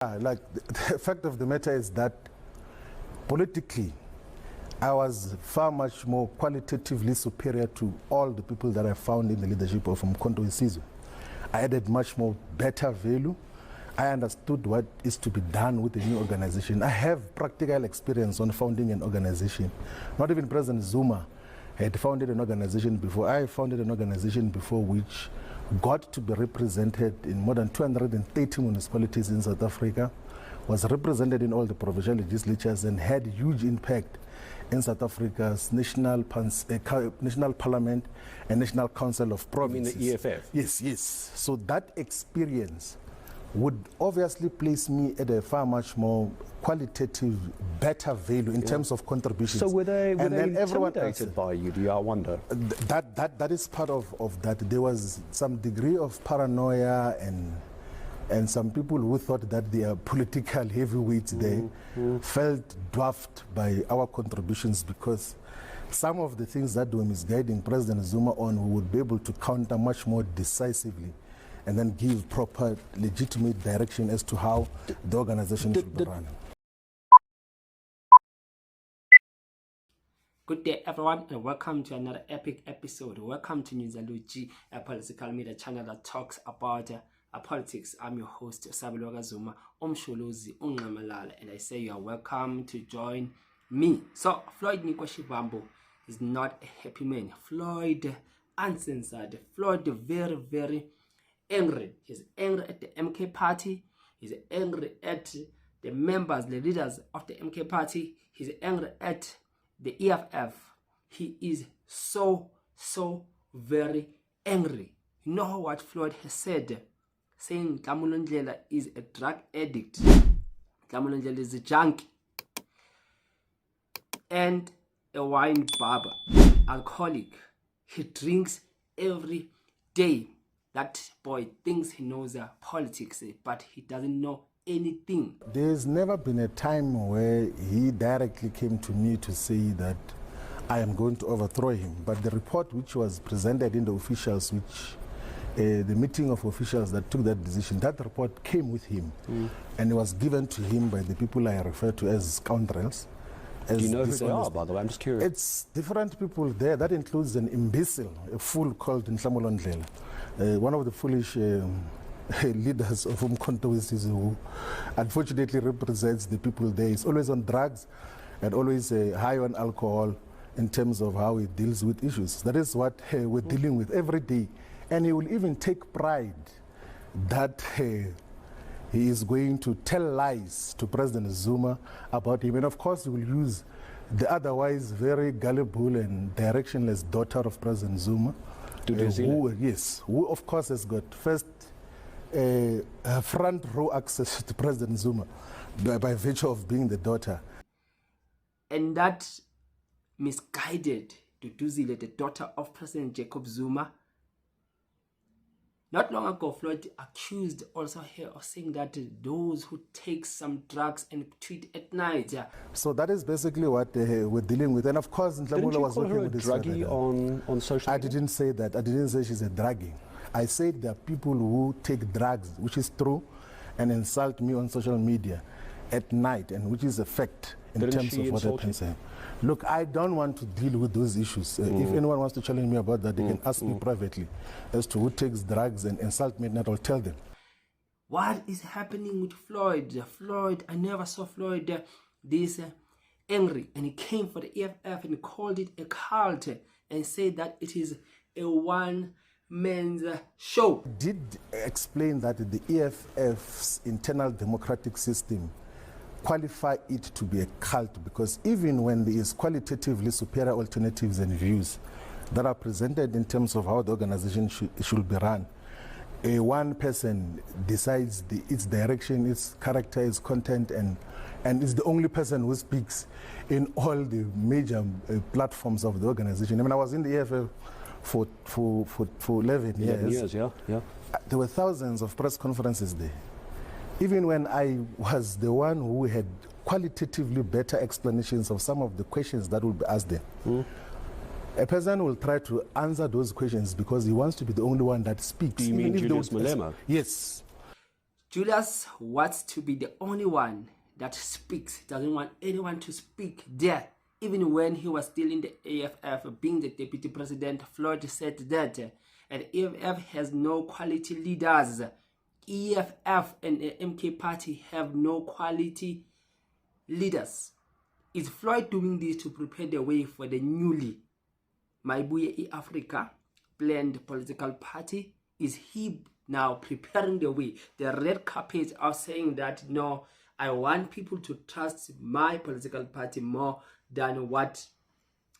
The fact of the matter is that politically, I was far much more qualitatively superior to all the people that I found in the leadership of Umkhonto weSizwe. I added much more better value. I understood what is to be done with the new organization. I have practical experience on founding an organization. Not even President Zuma had founded an organization before. I founded an organization before which got to be represented in more than 230 municipalities in South Africa, was represented in all the provincial legislatures and had huge impact in South Africa's national parliament and national council of provinces. You mean the EFF? Yes, yes. So that experience would obviously place me at a far much more qualitative, better value in terms of contributions. So were they intimidated by you, do you, I wonder? That is part of that. There was some degree of paranoia and some people who thought that they are political heavyweights felt dwarfed by our contributions, because some of the things that were misguiding President Zuma on, we would be able to counter much more decisively and then give proper, legitimate direction as to how the organization should be run. Good day, everyone, and welcome to another epic episode. Welcome to Nhlamulo, a political media channel that talks about politics. I'm your host, Zuma, Nhlamulo, and I say you are welcome to join me. So, Floyd Shivambu is not a happy man. Floyd uncensored. Floyd very, very angry. He's angry at the MK party. He's angry at the members, the leaders of the MK party. He's angry at the EFF. He is so very angry. You know what Floyd has said? Saying Nhlamulo is a drug addict. Nhlamulo is a junkie and a wine barber, alcoholic. He drinks every day. That boy thinks he knows politics, but he doesn't know anything. There's never been a time where he directly came to me to say that I am going to overthrow him. But the report which was presented in the officials, the meeting of officials that took that decision, that report came with him. And it was given to him by the people I refer to as scoundrels. Do you know who they are, by the way? I'm just curious. It's different people there. That includes an imbecile, a fool called Nhlamulo, one of the foolish leaders of Umkhonto weSizwe, who unfortunately represents the people there. He's always on drugs and always high on alcohol in terms of how he deals with issues. That is what we're dealing with every day. And he will even take pride that he is going to tell lies to President Zuma about him. And of course, he will use the otherwise very gullible and directionless daughter of President Zuma, who of course has got first front row access to President Zuma by virtue of being the daughter. And that misguided Duduzile, the daughter of President Jacob Zuma. Not long ago, Floyd accused also her of saying that those who take some drugs and tweet at night. So that is basically what we're dealing with. And of course, Nhlamulo was working with this. Druggie on social media? I didn't say that. I didn't say she's a druggie. I said there are people who take drugs, which is true, and insult me on social media at night, and which is a fact in terms of what happens. Look, I don't want to deal with those issues. If anyone wants to challenge me about that, they can ask me privately as to who takes drugs and insult me, and I'll tell them. What is happening with Floyd? Floyd, I never saw Floyd this angry, and he came for the EFF and called it a cult and said that it is a one-man's show. Did explain that the EFF's internal democratic system qualify it to be a cult, because even when there is qualitatively superior alternatives and views that are presented in terms of how the organization should be run, one person decides its direction, its character, its content, and is the only person who speaks in all the major platforms of the organization. I mean, I was in the EFF for 11 years. Yeah. There were thousands of press conferences there. Even when I was the one who had qualitatively better explanations of some of the questions that will be asked there. A person will try to answer those questions because he wants to be the only one that speaks. Do you mean Julius Malema? Yes. Julius wants to be the only one that speaks, doesn't want anyone to speak there. Even when he was still in the EFF, being the deputy president, Floyd said that and EFF has no quality leaders. EFF and the MK party have no quality leaders. Is Floyd doing this to prepare the way for the newly Maibuye Africa planned political party? Is he now preparing the way, the red carpet of saying that, no, I want people to trust my political party more than what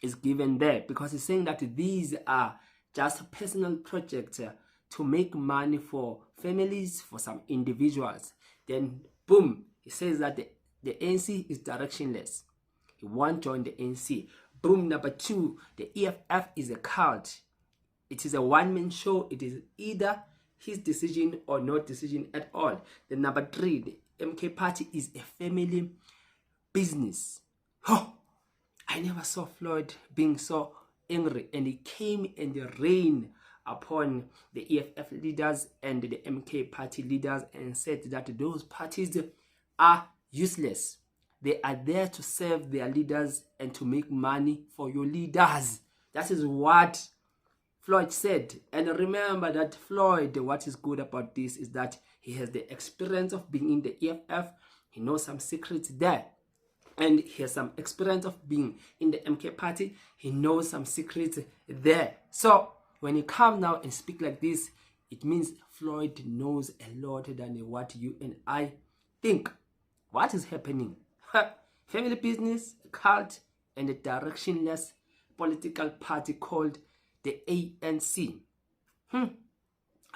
is given there? Because he's saying that these are just personal projects to make money for families, for some individuals. Then, boom, he says that the ANC is directionless. He won't join the ANC. Boom, number two, the EFF is a cult. It is a one-man show. It is either his decision or no decision at all. Then number three, the MK party is a family business. Oh, I never saw Floyd being so angry, and he came and rained upon the EFF leaders and the MK party leaders and said that those parties are useless. They are there to serve their leaders and to make money for your leaders. That is what Floyd said. And remember that Floyd, what is good about this is that he has the experience of being in the EFF. He knows some secrets there. And he has some experience of being in the MK party. He knows some secrets there. So when he comes now and speak like this, it means Floyd knows a lot than what you and I think. What is happening? Family business, cult, and a directionless political party called the ANC.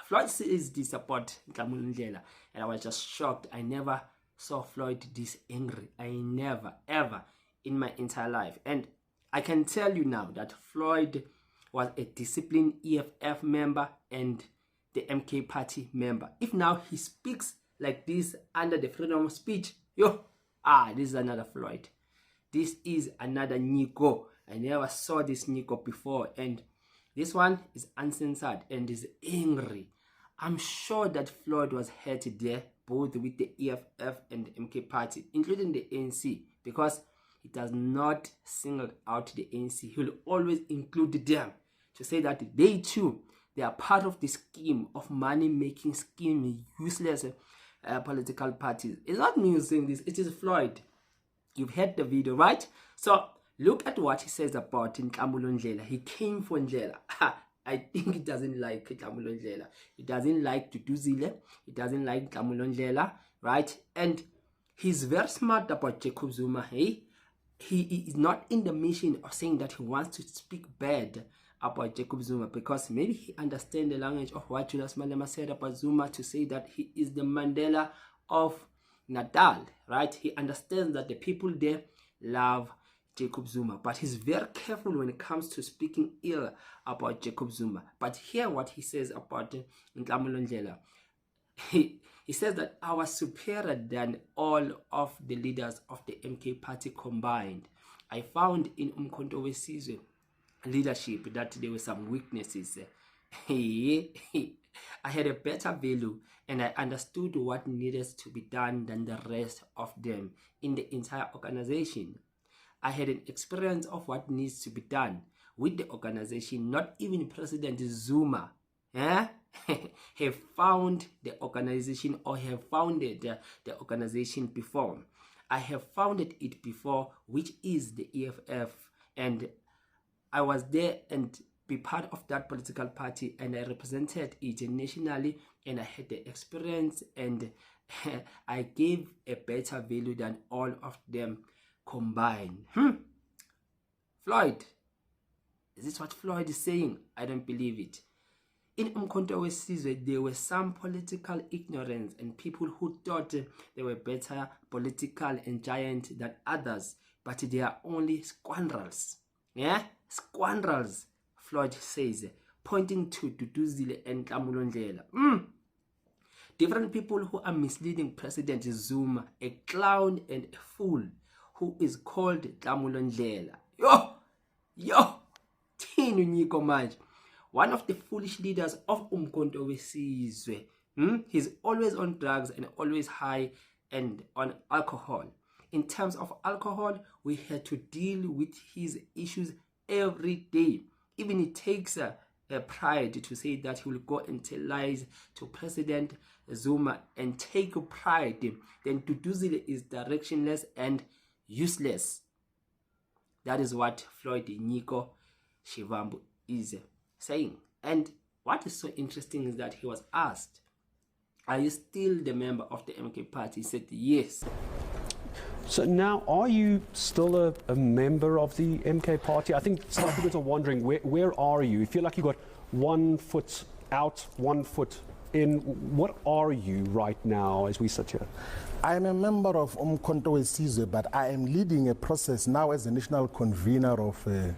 Floyd says this about Nhlamulo, and I was just shocked. I never saw Floyd this angry. I never, ever in my entire life. And I can tell you now that Floyd was a disciplined EFF member and the MK party member. If now he speaks like this under the freedom of speech, this is another Floyd. This is another Nico. I never saw this Nico before, and this one is uncensored and is angry. I'm sure that Floyd was hurt there, both with the EFF and the MK party, including the ANC, because he does not single out the ANC. He will always include them to say that they too, they are part of the scheme of money-making scheme, useless political parties. It's not me who's saying this, it is Floyd. You've heard the video, right? So look at what he says about Nhlamulo. He came for Ndlela. I think he doesn't like Nhlamulo. He doesn't like Duduzile. He doesn't like Nhlamulo, right? And he's very smart about Jacob Zuma. He is not in the mission of saying that he wants to speak bad about Jacob Zuma, because maybe he understands the language of what Julius Malema said about Zuma, to say that he is the Mandela of Natal, right? He understands that the people there love Jacob Zuma, but he's very careful when it comes to speaking ill about Jacob Zuma. But hear what he says about Nhlamulo. He says that I was superior than all of the leaders of the MK party combined. I found in Umkhonto weSizwe leadership that there were some weaknesses. I had a better value and I understood what needed to be done than the rest of them in the entire organization. I had an experience of what needs to be done with the organization. Not even President Zuma have found the organization or have founded the organization before. I have founded it before, which is the EFF, and I was there and be part of that political party, and I represented it nationally, and I had the experience, and I gave a better value than all of them combined. Floyd, is this what Floyd is saying? I don't believe it. In Umkhonto weSizwe, there were some political ignorance and people who thought they were better political and giant than others, but they are only scoundrels. Yeah? Scoundrels, Floyd says, pointing to Duduzile and Nhlamulo. Different people who are misleading President Zuma, a clown and a fool who is called Nhlamulo. Yo, Tinu Niko manje. One of the foolish leaders of Umkhonto weSizwe, He's always on drugs and always high and on alcohol. In terms of alcohol, we had to deal with his issues every day. Even it takes a pride to say that he will go and tell lies to President Zuma and take pride. Then Duduzile is directionless and useless. That is what Floyd Shivambu is saying. And what is so interesting is that he was asked, are you still the member of the MK party? He said yes. So now, are you still a member of the MK party? I think some people are wondering, where are you? You feel like you've got 1 foot out, 1 foot in. What are you right now as we sit here? I am a member of Umkhonto weSizwe, but I am leading a process now as the national convener of the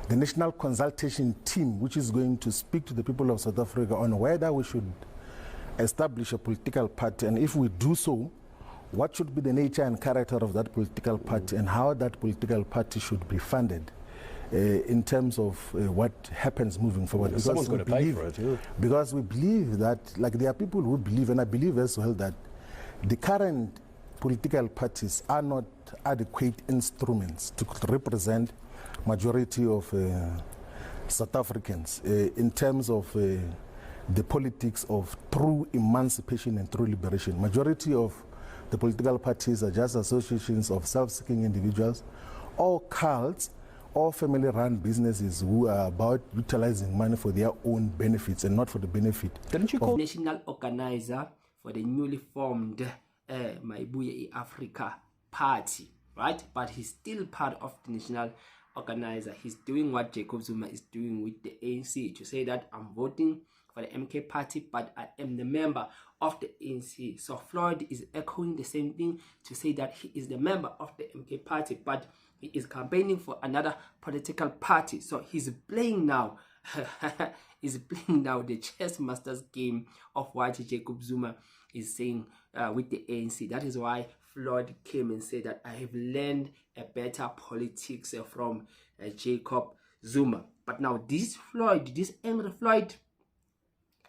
national consultation team, which is going to speak to the people of South Africa on whether we should establish a political party, and if we do so, what should be the nature and character of that political party and how that political party should be funded in terms of what happens moving forward. Because someone's going to pay for it. Yeah. Because we believe that, like, there are people who believe, and I believe as well, that the current political parties are not adequate instruments to represent majority of South Africans in terms of the politics of true emancipation and true liberation. Majority of the political parties are just associations of self-seeking individuals or cults or family-run businesses who are about utilizing money for their own benefits and not for the benefit. Didn't you call national organizer for the newly formed Maibuye Africa party, right? But he's still part of the national organizer. He's doing what Jacob Zuma is doing with the ANC, to say that I'm voting for the MK party, but I am the member of the ANC. So Floyd is echoing the same thing to say that he is the member of the MK party, but he is campaigning for another political party. So he's playing now the chess master's game of what Jacob Zuma is saying with the ANC. That is why Floyd came and said that I have learned a better politics from Jacob Zuma. But now this angry Floyd,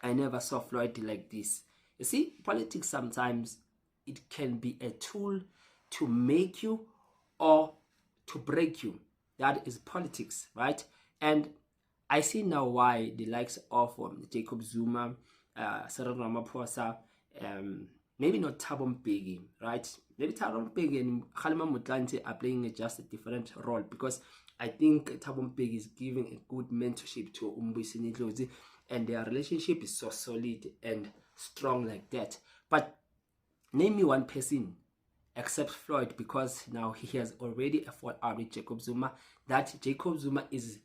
I never saw Floyd like this. You see, politics sometimes it can be a tool to make you or to break you. That is politics, right? And I see now why the likes of Jacob Zuma, Cyril Ramaphosa, maybe not Thabo Mbeki, right? Maybe Thabo Mbeki and Kgalema Motlanthe are playing just a different role, because I think Thabo Mbeki is giving a good mentorship to Umbuyiseni Ndlozi, and their relationship is so solid and strong like that. But name me one person except Floyd, because now he has already a fallout with Jacob Zuma, that Jacob Zuma is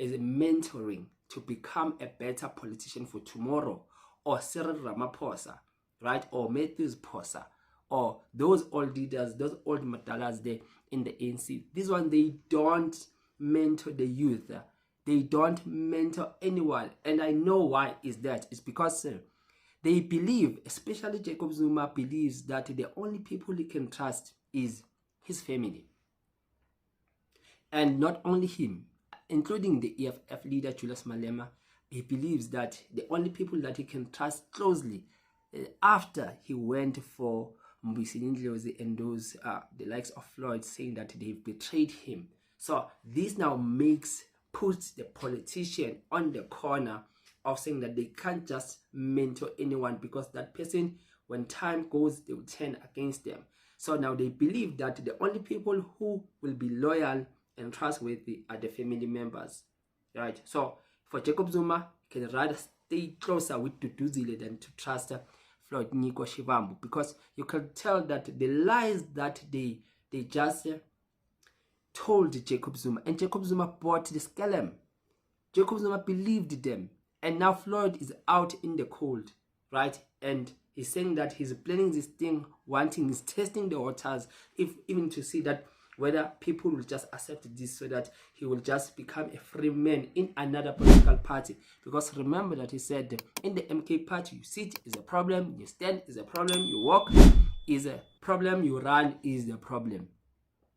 mentoring to become a better politician for tomorrow, or Cyril Ramaphosa, right, or Matthews Phosa, or those old leaders, those old madalas there in the ANC. This one, they don't mentor the youth. They don't mentor anyone. And I know why is that. It's because they believe, especially Jacob Zuma believes, that the only people he can trust is his family. And not only him, including the EFF leader Julius Malema. He believes that the only people that he can trust closely after he went for Umbuyiseni Ndlozi and those the likes of Floyd, saying that they've betrayed him. So this now puts the politician on the corner of saying that they can't just mentor anyone, because that person, when time goes, they will turn against them. So now they believe that the only people who will be loyal and trustworthy are the family members, right? So for Jacob Zuma, he can rather stay closer with Duduzile than to trust Floyd Shivambu, because you can tell that the lies that they just told Jacob Zuma, and Jacob Zuma bought the scam. Jacob Zuma believed them, and now Floyd is out in the cold, right? And he's saying that he's planning this thing, he's testing the waters, even to see that whether people will just accept this, so that he will just become a free man in another political party. Because remember that he said in the MK party, you sit is a problem, you stand is a problem, you walk is a problem, you run is the problem.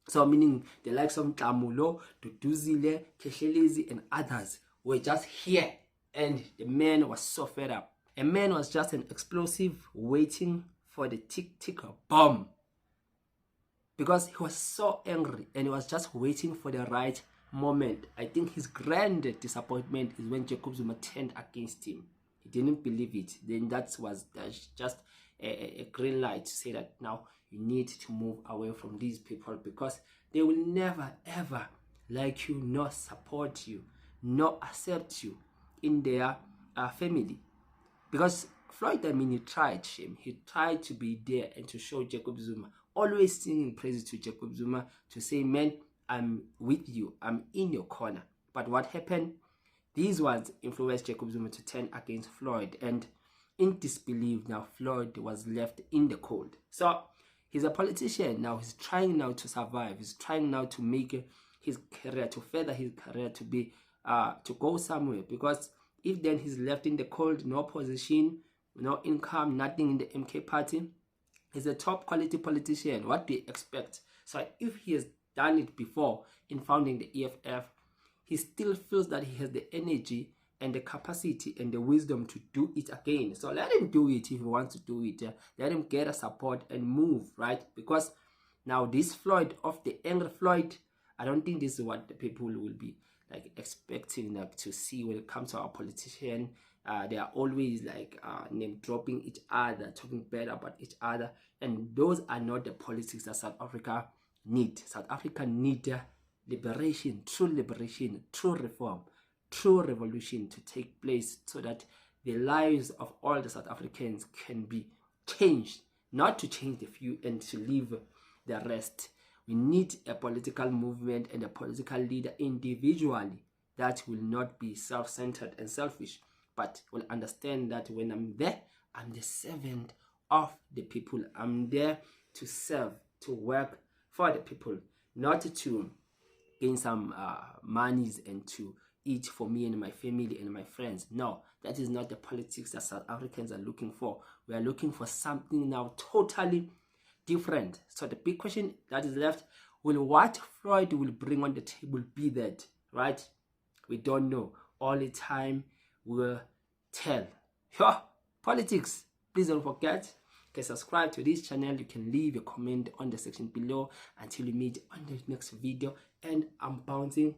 So meaning the likes of Nhlamulo, Duduzile, Keshelezi and others were just here, and the man was so fed up. A man was just an explosive waiting for the tick-tick bomb. Because he was so angry and he was just waiting for the right moment. I think his grand disappointment is when Jacob Zuma turned against him. He didn't believe it. Then that's just a green light to say that now you need to move away from these people, because they will never ever like you, nor support you, nor accept you in their family. Because Floyd, I mean, he tried him. He tried to be there and to show Jacob Zuma, always singing praises to Jacob Zuma, to say, man, I'm with you, I'm in your corner. But what happened? These words influenced Jacob Zuma to turn against Floyd, and in disbelief, now Floyd was left in the cold. So he's a politician now. He's trying now to survive. He's trying now to make his career, to further his career, to be to go somewhere. Because if then he's left in the cold, no position, no income, nothing in the MK party, he's a top quality politician. What do you expect? So if he has done it before in founding the EFF, he still feels that he has the energy and the capacity and the wisdom to do it again. So let him do it if he wants to do it. Let him get a support and move, right? Because now this Floyd, of the angry Floyd, I don't think this is what the people will be like expecting to see when it comes to our politician. They are always like name dropping each other, talking bad about each other, and those are not the politics that South Africa need. South Africa need liberation, true reform, true revolution to take place, so that the lives of all the South Africans can be changed, not to change the few and to leave the rest. We need a political movement and a political leader individually that will not be self-centered and selfish, but will understand that when I'm there, I'm the servant of the people. I'm there to serve, to work for the people, not to gain some monies and to eat for me and my family and my friends. No, that is not the politics that South Africans are looking for. We are looking for something now totally different. So the big question that is left, will what Floyd will bring on the table be that, right? We don't know. All the time will tell. Politics. Please don't forget, you can subscribe to this channel. You can leave a comment on the section below. Until we meet on the next video, and I'm bouncing